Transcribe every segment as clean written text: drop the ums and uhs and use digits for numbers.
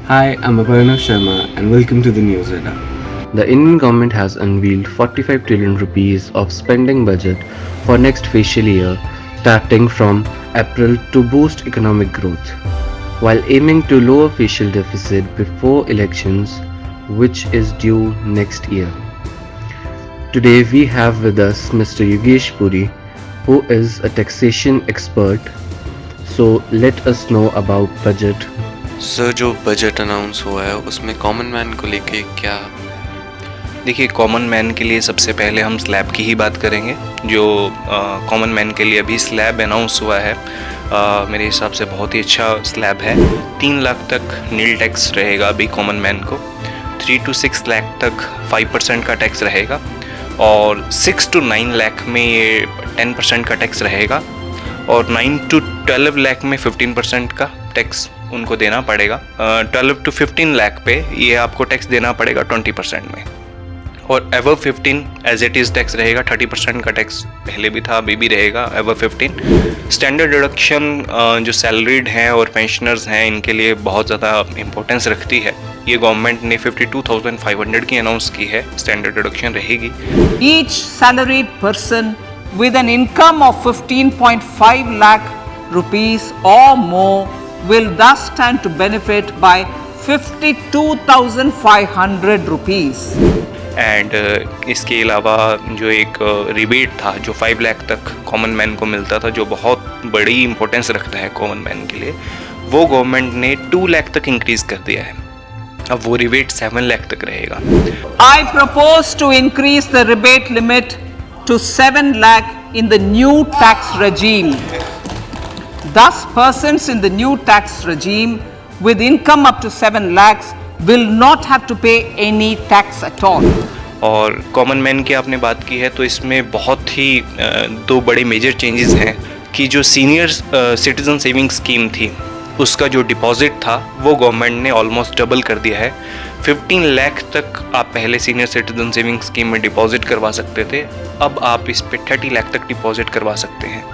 Hi, I'm Aparnav Sharma and welcome to the News Radar. The Indian government has unveiled 45 trillion rupees of spending budget for next fiscal year starting from April to boost economic growth, while aiming to lower fiscal deficit before elections which is due next year. Today we have with us Mr. Yogesh Puri, who is a taxation expert. So let us know about budget. Sir, जो budget announce हुआ है उसमें common man को लेके क्या? देखिए, common man के लिए सबसे पहले हम स्लैब की ही बात करेंगे। जो कॉमन मैन के लिए अभी स्लैब अनाउंस हुआ है, मेरे हिसाब से बहुत ही अच्छा स्लैब है। 3 लाख तक नील टैक्स रहेगा अभी कॉमन मैन को। 3 to 6 लाख तक 5% का टैक्स रहेगा और 6 to 9 लाख में ये 10% का टैक्स रहेगा और 9 to 12 लाख में 15% का टैक्स उनको देना पड़ेगा। 12 to 15 लाख पे ये आपको टैक्स देना पड़ेगा 20% में, और ever 15 as it is tax रहेगा। 30% का टैक्स पहले भी था, अभी भी रहेगा एवर 15। स्टैंडर्ड डिडक्शन जो सैलरीड हैं और पेंशनर्स हैं इनके लिए बहुत ज़्यादा इंपॉर्टेंस रखती है। ये गवर्नमेंट ने 52,500 की अनाउंस की है, स्टैंडर्ड डिडक्शन रहेगी। Each salaried person with an income of 15.5 lakh rupees or more will thus stand to benefit by 52,500 rupees. And इसके अलावा जो एक रिबेट था जो 5 लाख तक कॉमन मैन को मिलता था, जो बहुत बड़ी इंपॉर्टेंस रखता है कॉमन मैन के लिए, वो गवर्नमेंट ने 2 लाख तक इंक्रीज कर दिया है। अब वो रिबेट 7 लाख तक रहेगा। I propose to increase the rebate limit to 7 lakh in the new tax regime. Thus, persons in the new tax regime with income up to 7 lakhs will not have to pay any tax at all. और common man की आपने बात की है तो इसमें बहुत ही 2 बड़े मेजर चेंजेस हैं कि जो सीनियर सिटीजन सेविंग स्कीम थी उसका जो डिपॉजिट था वो गवर्नमेंट ने ऑलमोस्ट डबल कर दिया है। 15 लाख तक आप पहले सीनियर सिटीजन सेविंग स्कीम में डिपॉजिट करवा सकते थे, अब आप इस पे 30 लाख तक डिपॉजिट करवा सकते हैं।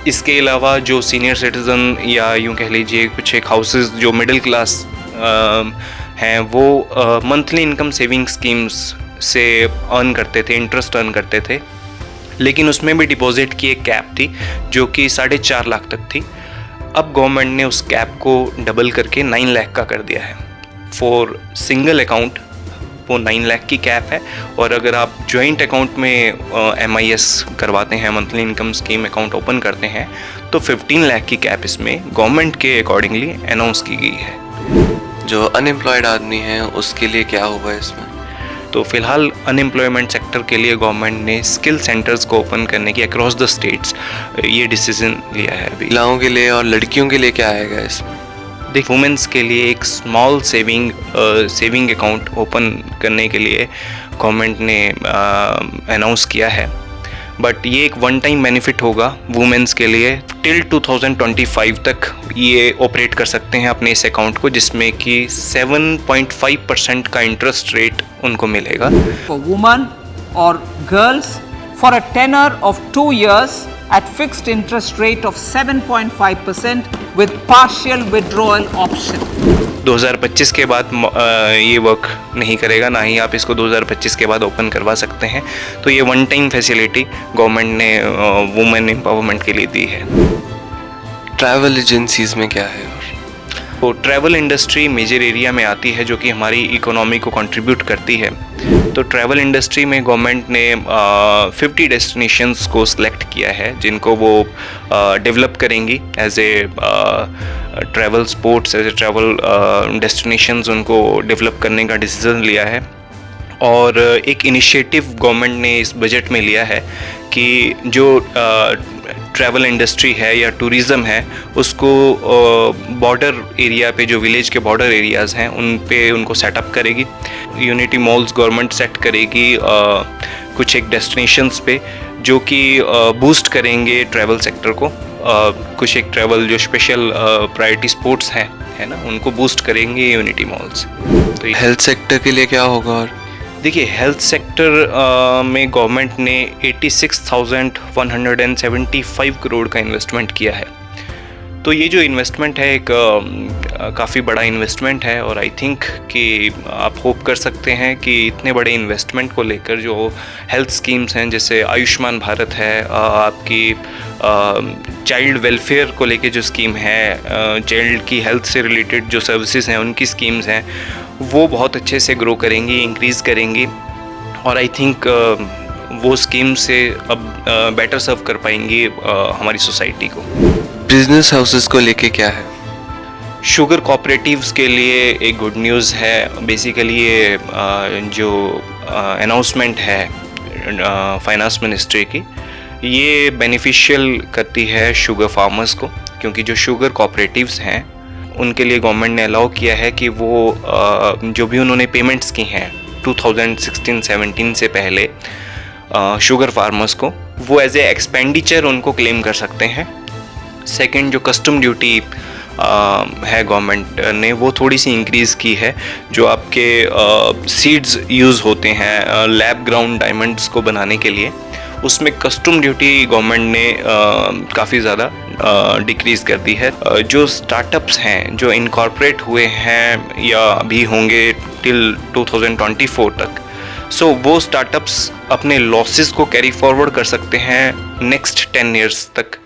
इसके अलावा जो सीनियर सिटीज़न या यूँ कह लीजिए कुछ एक हाउसेस जो मिडिल क्लास हैं वो मंथली इनकम सेविंग स्कीम्स से अर्न करते थे, इंटरेस्ट अर्न करते थे, लेकिन उसमें भी डिपॉजिट की एक कैप थी जो कि 4.5 लाख तक थी। अब गवर्नमेंट ने उस कैप को डबल करके 9 लाख का कर दिया है। फॉर सिंगल अकाउंट वो 9 लाख की कैप है, और अगर आप जॉइंट अकाउंट में MIS करवाते हैं, monthly income scheme account open करते हैं, तो 15 लाख की कैप इसमें गवर्नमेंट के अकॉर्डिंगली अनाउंस की गई है। जो अनएम्प्लॉयड आदमी है उसके लिए क्या होगा इसमें? तो फिलहाल अनएम्प्लॉयमेंट सेक्टर के लिए गवर्नमेंट ने स्किल सेंटर्स को ओपन करने की अक्रॉस द स्टेट्स ये डिसीजन लिया है अभी। महिलाओं के लिए और लड़कियों के लिए क्या आएगा इसमें? देख, वुमेंस के लिए एक स्मॉल सेविंग अकाउंट ओपन करने के लिए गवर्नमेंट ने अनाउंस किया है, बट ये एक वन टाइम बेनिफिट होगा वुमेंस के लिए। टिल 2025 तक ये ऑपरेट कर सकते हैं अपने इस अकाउंट को, जिसमें कि 7.5% का इंटरेस्ट रेट उनको मिलेगा। For women or girls for a tenure of 2 years at fixed interest rate of 7.5% with partial withdrawal option. 2025 के बाद ये वर्क नहीं करेगा, ना ही आप इसको 2025 के बाद ओपन करवा सकते हैं। तो ये वन टाइम फैसिलिटी गवर्नमेंट ने वुमेन एम्पावरमेंट के लिए दी है। ट्रैवल एजेंसीज में क्या है? तो ट्रैवल इंडस्ट्री मेजर एरिया में आती है जो कि हमारी इकोनॉमी को कंट्रीब्यूट करती है। तो ट्रैवल इंडस्ट्री में गवर्नमेंट ने 50 डेस्टिनेशंस को सिलेक्ट किया है जिनको वो डेवलप करेंगी as a travel sports, as a travel destinations उनको डेवलप करने का डिसीजन लिया है। और एक इनिशिएटिव गवर्नमेंट ने इस बजट में लिया है कि जो ट्रैवल इंडस्ट्री है या टूरिज़म है उसको बॉर्डर एरिया पे, जो विलेज के बॉर्डर एरियाज़ हैं उन पे उनको सेटअप करेगी। यूनिटी मॉल्स गवर्नमेंट सेट करेगी कुछ एक डेस्टिनेशंस पे जो कि बूस्ट करेंगे ट्रैवल सेक्टर को। कुछ एक ट्रैवल जो स्पेशल प्रायोरिटी स्पोर्ट्स हैं है ना, उनको बूस्ट करेंगे यूनिटी मॉल्स। तो हेल्थ सेक्टर के लिए क्या होगा? और देखिए, हेल्थ सेक्टर में गवर्नमेंट ने 86,175 करोड़ का इन्वेस्टमेंट किया है। तो ये जो इन्वेस्टमेंट है एक काफ़ी बड़ा इन्वेस्टमेंट है, और आई थिंक कि आप होप कर सकते हैं कि इतने बड़े इन्वेस्टमेंट को लेकर जो हेल्थ स्कीम्स हैं, जैसे आयुष्मान भारत है, आपकी चाइल्ड वेलफेयर को लेके जो स्कीम है, चाइल्ड की हेल्थ से रिलेटेड जो सर्विसेज हैं उनकी स्कीम्स हैं, वो बहुत अच्छे से ग्रो करेंगी, इंक्रीज़ करेंगी, और आई थिंक वो स्कीम से अब बेटर सर्व कर पाएंगी हमारी सोसाइटी को। बिजनेस हाउसेस को लेके क्या है? शुगर कोऑपरेटिव्स के लिए एक गुड न्यूज़ है। बेसिकली ये जो अनाउंसमेंट है फाइनेंस मिनिस्ट्री की, ये बेनिफिशियल करती है शुगर फार्मर्स को, क्योंकि जो शुगर कोऑपरेटिव्स हैं उनके लिए गवर्नमेंट ने अलाउ किया है कि वो जो भी उन्होंने पेमेंट्स की हैं 2016-17 से पहले शुगर फार्मर्स को, वो एज ए एक्सपेंडिचर उनको क्लेम कर सकते हैं। सेकंड, जो कस्टम ड्यूटी है गवर्नमेंट ने वो थोड़ी सी इंक्रीज़ की है। जो आपके सीड्स यूज़ होते हैं लैब ग्राउंड डायमंड्स को बनाने के लिए, उसमें कस्टम ड्यूटी गवर्नमेंट ने काफ़ी ज़्यादा डिक्रीज़ कर दी है। जो स्टार्टअप्स हैं जो इनकॉर्पोरेट हुए हैं या अभी होंगे टिल 2024 तक, सो वो स्टार्टअप्स अपने लॉसेस को कैरी फॉरवर्ड कर सकते हैं नेक्स्ट 10 ईयर्स तक।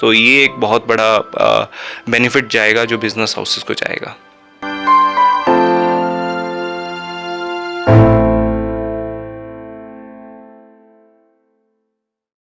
तो ये एक बहुत बड़ा बेनिफिट जाएगा जो बिज़नेस हाउसेस को जाएगा।